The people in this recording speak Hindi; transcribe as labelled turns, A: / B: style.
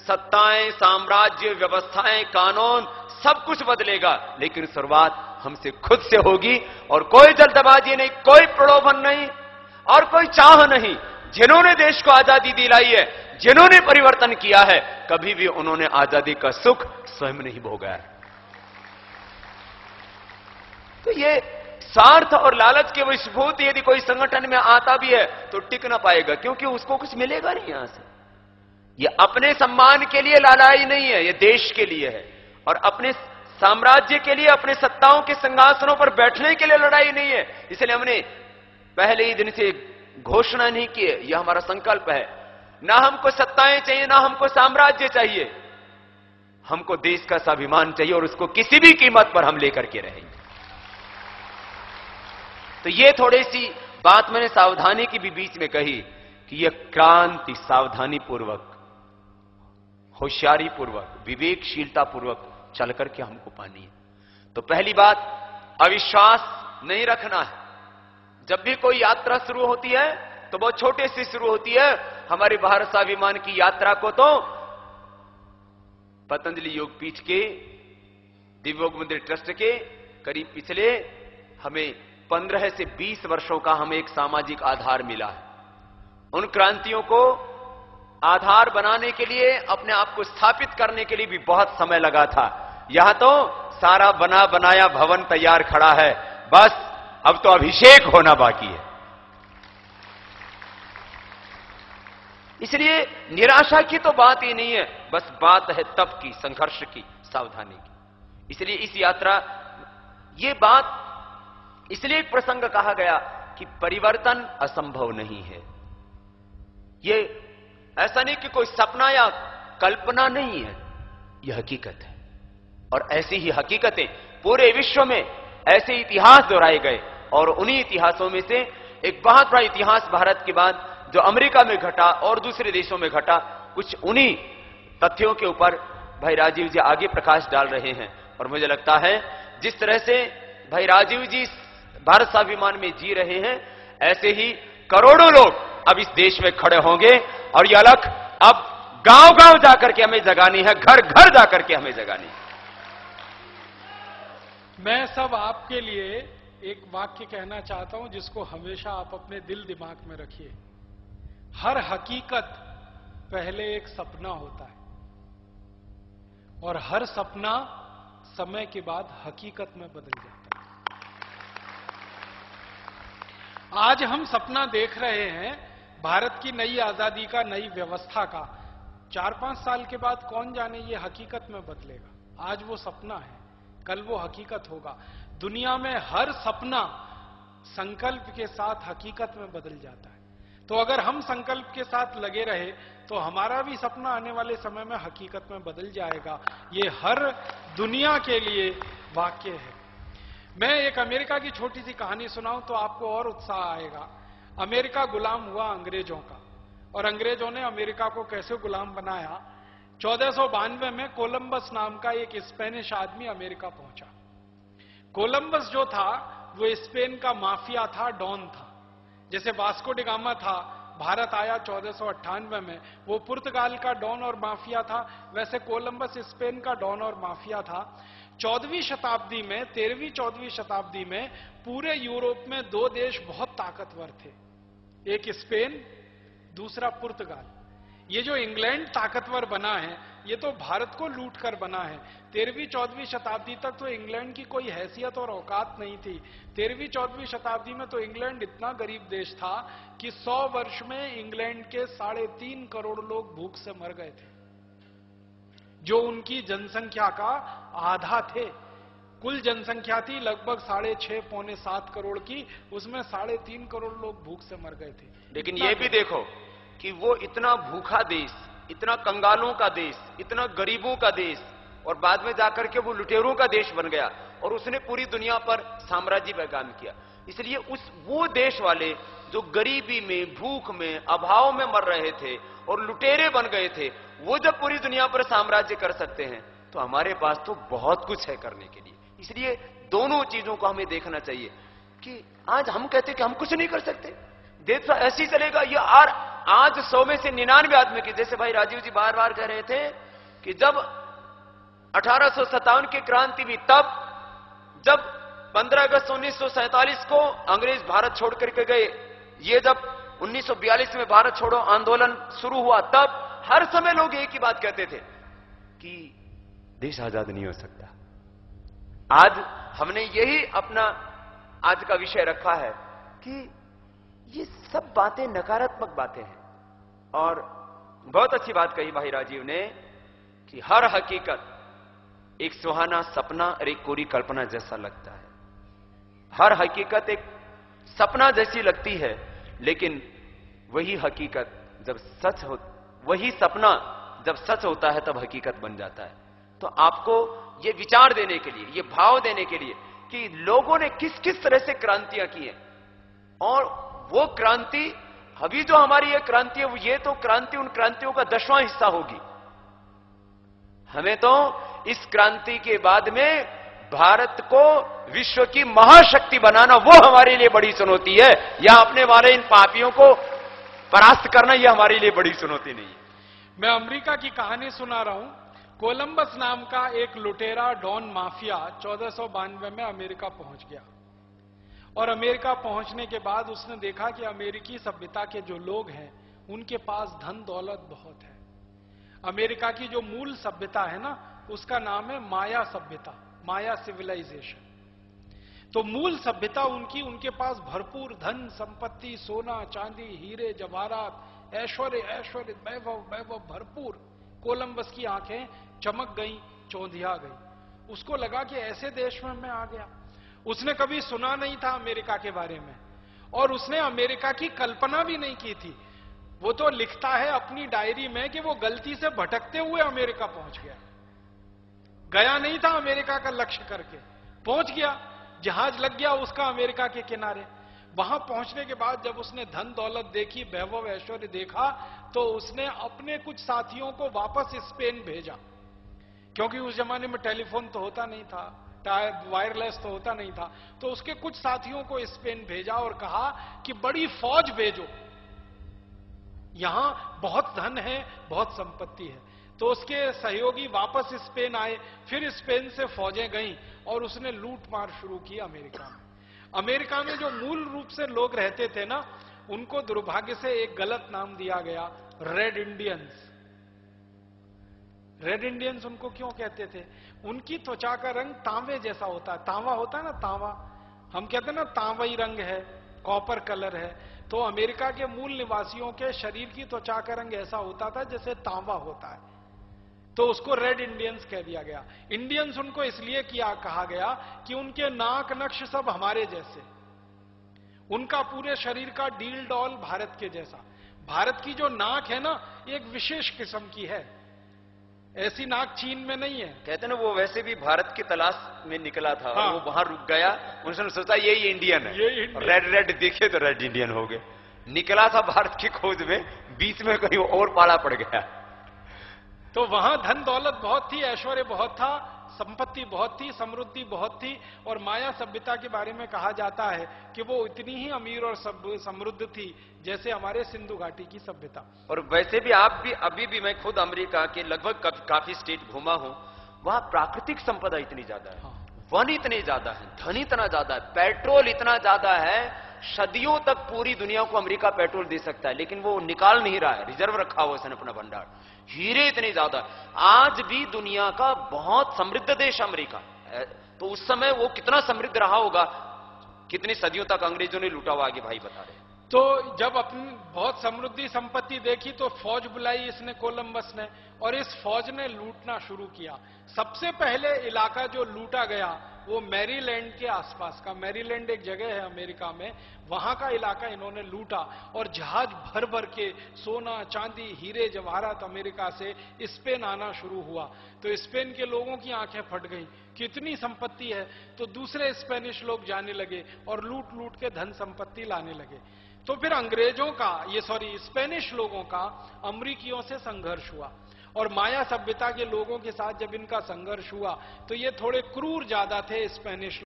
A: सत्ताएं, साम्राज्य, व्यवस्थाएं, कानून सब कुछ बदलेगा, लेकिन शुरुआत हमसे खुद से होगी। और कोई जल्दबाजी नहीं, कोई प्रलोभन नहीं और कोई चाह नहीं। जिन्होंने देश को आजादी दिलाई है, जिन्होंने परिवर्तन किया है, कभी भी उन्होंने आजादी का सुख स्वयं नहीं भोगा है। तो ये स्वार्थ और लालच के विस्फोट यदि कोई संगठन में आता भी है तो टिक ना पाएगा, क्योंकि उसको कुछ मिलेगा नहीं यहां से। ये अपने सम्मान के लिए लड़ाई नहीं है, ये देश के लिए है। और अपने साम्राज्य के लिए, अपने सत्ताओं के सिंहासनों पर बैठने के लिए लड़ाई नहीं है। इसलिए हमने पहले ही दिन से घोषणा नहीं की है, यह हमारा संकल्प है। ना हमको सत्ताएं चाहिए, ना हमको साम्राज्य चाहिए, हमको देश का स्वाभिमान चाहिए और उसको किसी भी कीमत पर हम लेकर के रहेंगे। तो ये थोड़ी सी बात मैंने सावधानी की भी बीच में कही कि यह क्रांति सावधानी पूर्वक, होशियारी पूर्वक, विवेकशीलता पूर्वक चल करके हमको पानी है। तो पहली बात, अविश्वास नहीं रखना है। जब भी कोई यात्रा शुरू होती है तो बहुत छोटे से शुरू होती है। हमारे भारत स्वाभिमान की यात्रा को तो पतंजलि योगपीठ के, दिव्योग मंदिर ट्रस्ट के करीब पिछले हमें 15 से 20 वर्षों का हमें एक सामाजिक आधार मिला है। उन क्रांतियों को आधार बनाने के लिए, अपने आप को स्थापित करने के लिए भी बहुत समय लगा था। यहां तो सारा बना बनाया भवन तैयार खड़ा है, बस अब तो अभिषेक होना बाकी है। इसलिए निराशा की तो बात ही नहीं है, बस बात है तप की, संघर्ष की, सावधानी की। इसलिए इस यात्रा, ये बात इसलिए एक प्रसंग कहा गया कि परिवर्तन असंभव नहीं है। ये ऐसा नहीं कि कोई सपना या कल्पना नहीं है, यह हकीकत है। और ऐसी ही हकीकतें पूरे विश्व में, ऐसे इतिहास दोहराए गए। और उन्हीं इतिहासों में से एक बहुत बड़ा इतिहास भारत के बाद जो अमेरिका में घटा और दूसरे देशों में घटा, कुछ उन्हीं तथ्यों के ऊपर भाई राजीव जी आगे प्रकाश डाल रहे हैं। और मुझे लगता है जिस तरह से भाई राजीव जी भारत स्वाभिमान में जी रहे हैं, ऐसे ही करोड़ों लोग अब इस देश में खड़े होंगे और यह अलख अब गांव गांव जाकर के हमें जगानी है, घर घर जाकर के हमें जगानी है।
B: मैं सब आपके लिए एक वाक्य कहना चाहता हूं जिसको हमेशा आप अपने दिल दिमाग में रखिए। हर हकीकत पहले एक सपना होता है और हर सपना समय के बाद हकीकत में बदल जाता है। आज हम सपना देख रहे हैं भारत की नई आजादी का, नई व्यवस्था का। 4-5 साल के बाद कौन जाने ये हकीकत में बदलेगा। आज वो सपना है, कल वो हकीकत होगा। दुनिया में हर सपना संकल्प के साथ हकीकत में बदल जाता है। तो अगर हम संकल्प के साथ लगे रहे तो हमारा भी सपना आने वाले समय में हकीकत में बदल जाएगा। ये हर दुनिया के लिए वाक्य है। मैं एक अमेरिका की छोटी सी कहानी सुनाऊं तो आपको और उत्साह आएगा। अमेरिका गुलाम हुआ अंग्रेजों का, और अंग्रेजों ने अमेरिका को कैसे गुलाम बनाया। 1492 में कोलंबस नाम का एक स्पेनिश आदमी अमेरिका पहुंचा। कोलंबस जो था वो स्पेन का माफिया था, डॉन था। जैसे वास्को डी गामा था, भारत आया 1498 में, वो पुर्तगाल का डॉन और माफिया था, वैसे कोलंबस स्पेन का डॉन और माफिया था। 14वीं शताब्दी में, 13वीं 14वीं शताब्दी में पूरे यूरोप में 2 देश बहुत ताकतवर थे, एक स्पेन, दूसरा पुर्तगाल। ये जो इंग्लैंड ताकतवर बना है ये तो भारत को लूट कर बना है। 13वीं 14वीं शताब्दी तक तो इंग्लैंड की कोई हैसियत और औकात नहीं थी। 13वीं 14वीं शताब्दी में तो इंग्लैंड इतना गरीब देश था कि 100 वर्ष में इंग्लैंड के 3.5 करोड़ लोग भूख से मर गए थे, जो उनकी जनसंख्या का आधा थे। कुल जनसंख्या थी लगभग 6.5 पौने 7 करोड़ की, उसमें 3.5 करोड़ लोग भूख से मर गए थे।
A: लेकिन ये भी देखो कि वो इतना भूखा देश, इतना कंगालों का देश, इतना गरीबों का देश, और बाद में जाकर के वो लुटेरों का देश बन गया और उसने पूरी दुनिया पर साम्राज्य का काम किया। इसलिए वो देश वाले जो गरीबी में, भूख में, अभाव में मर रहे थे और लुटेरे बन गए थे, वो जब पूरी दुनिया पर साम्राज्य कर सकते हैं तो हमारे पास तो बहुत कुछ है करने के लिए। इसलिए दोनों चीजों को हमें देखना चाहिए कि आज हम कहते कि हम कुछ नहीं कर सकते, देश ऐसे ही चलेगा। ये आज 100 में से 99 आदमी की, जैसे भाई राजीव जी बार बार कह रहे थे कि जब 1857 की क्रांति हुई, तब जब 15 अगस्त 1947 को अंग्रेज भारत छोड़ करके गए, ये जब 1942 में भारत छोड़ो आंदोलन शुरू हुआ, तब हर समय लोग एक ही बात कहते थे कि देश आजाद नहीं हो सकता। आज हमने यही अपना आज का विषय रखा है कि ये सब बातें नकारात्मक बातें हैं। और बहुत अच्छी बात कही भाई राजीव ने कि हर हकीकत एक सुहाना सपना और एक कोरी कल्पना जैसा लगता है। हर हकीकत एक सपना जैसी लगती है, लेकिन वही हकीकत जब सच हो, वही सपना जब सच होता है तब हकीकत बन जाता है। तो आपको ये विचार देने के लिए, ये भाव देने के लिए कि लोगों ने किस किस तरह से क्रांतियां की हैं, और वो क्रांति अभी जो हमारी ये क्रांति है, ये तो क्रांति उन क्रांतियों का 10वां हिस्सा होगी। हमें तो इस क्रांति के बाद में भारत को विश्व की महाशक्ति बनाना, वो हमारे लिए बड़ी चुनौती है। या अपने वाले इन पापियों को परास्त करना, यह हमारे लिए बड़ी चुनौती नहीं है।
B: मैं अमेरिका की कहानी सुना रहा हूं। कोलंबस नाम का एक लुटेरा डॉन माफिया 1492 में अमेरिका पहुंच गया, और अमेरिका पहुंचने के बाद उसने देखा कि अमेरिकी सभ्यता के जो लोग हैं उनके पास धन दौलत बहुत है। अमेरिका की जो मूल सभ्यता है ना, उसका नाम है माया सभ्यता, माया सिविलाइजेशन। तो मूल सभ्यता उनकी, उनके पास भरपूर धन संपत्ति, सोना चांदी, हीरे जवाहरात, ऐश्वर्य ऐश्वर्य, वैभव वैभव भरपूर। कोलंबस की आंखें चमक गईं, चौंधिया गई। उसको लगा कि ऐसे देश में मैं आ गया। उसने कभी सुना नहीं था अमेरिका के बारे में, और उसने अमेरिका की कल्पना भी नहीं की थी। वो तो लिखता है अपनी डायरी में कि वो गलती से भटकते हुए अमेरिका पहुंच गया, गया नहीं था अमेरिका का लक्ष्य करके, पहुंच गया। जहाज लग गया उसका अमेरिका के किनारे। वहां पहुंचने के बाद जब उसने धन दौलत देखी, वैभव ऐश्वर्य देखा, तो उसने अपने कुछ साथियों को वापस स्पेन भेजा, क्योंकि उस जमाने में टेलीफोन तो होता नहीं था, वायरलेस तो होता नहीं था। तो उसके कुछ साथियों को स्पेन भेजा और कहा कि बड़ी फौज भेजो, यहां बहुत धन है, बहुत संपत्ति है। तो उसके सहयोगी वापस स्पेन आए, फिर स्पेन से फौजें गईं और उसने लूट मार शुरू की अमेरिका में। अमेरिका में जो मूल रूप से लोग रहते थे ना, उनको दुर्भाग्य से एक गलत नाम दिया गया, रेड इंडियंस। रेड इंडियंस उनको क्यों कहते थे? उनकी त्वचा का रंग तांबे जैसा होता है। तांबा होता है ना, तांबा, हम कहते हैं ना तांबाई रंग है, कॉपर कलर है। तो अमेरिका के मूल निवासियों के शरीर की त्वचा का रंग ऐसा होता था जैसे तांबा होता है, तो उसको रेड इंडियंस कह दिया गया। इंडियंस उनको इसलिए कहा गया कि उनके नाक नक्श सब हमारे जैसे, उनका पूरे शरीर का डील डॉल भारत के जैसा। भारत की जो नाक है ना, एक विशेष किस्म की है, ऐसी नाक चीन में नहीं है।
A: कहते ना वो वैसे भी भारत की तलाश में निकला था,
B: हाँ।
A: वो वहां रुक गया, उन्होंने सोचा यही इंडियन है, रेड रेड दिखे तो रेड इंडियन हो गए। निकला था भारत की खोज में, बीच में कहीं और पाला पड़ गया।
B: तो वहां धन दौलत बहुत थी, ऐश्वर्य बहुत था, संपत्ति बहुत थी, समृद्धि बहुत थी। और माया सभ्यता के बारे में कहा जाता है कि वो इतनी ही अमीर और समृद्ध थी जैसे हमारे सिंधु घाटी की सभ्यता।
A: और वैसे भी आप भी, अभी भी मैं खुद अमेरिका के लगभग काफी स्टेट घूमा हूं, वहां प्राकृतिक संपदा इतनी ज्यादा है, वन इतने ज्यादा है, धन इतना ज्यादा है, पेट्रोल इतना ज्यादा है, सदियों तक पूरी दुनिया को अमेरिका पेट्रोल दे सकता है, लेकिन वो निकाल नहीं रहा है, रिजर्व रखा हुआ है अपना भंडार। हीरे इतने ज्यादा, आज भी दुनिया का बहुत समृद्ध देश अमेरिका। तो उस समय वो कितना समृद्ध रहा होगा, कितनी सदियों तक अंग्रेजों ने लूटा हुआ, आगे भाई बता रहे।
B: तो जब अपनी बहुत समृद्धि संपत्ति देखी तो फौज बुलाई इसने, कोलंबस ने, और इस फौज ने लूटना शुरू किया। सबसे पहले इलाका जो लूटा गया वो मैरीलैंड के आसपास का, मैरीलैंड एक जगह है अमेरिका में, वहां का इलाका इन्होंने लूटा और जहाज भर भर के सोना चांदी हीरे जवाहरात अमेरिका से स्पेन आना शुरू हुआ। तो स्पेन के लोगों की आंखें फट गईं, कितनी संपत्ति है। तो दूसरे स्पेनिश लोग जाने लगे और लूट लूट के धन संपत्ति लाने लगे। तो फिर अंग्रेजों का, स्पेनिश लोगों का अमरीकियों से संघर्ष हुआ, और माया सभ्यता के लोगों के साथ जब इनका संघर्ष हुआ तो ये थोड़े क्रूर ज्यादा थे स्पेनिश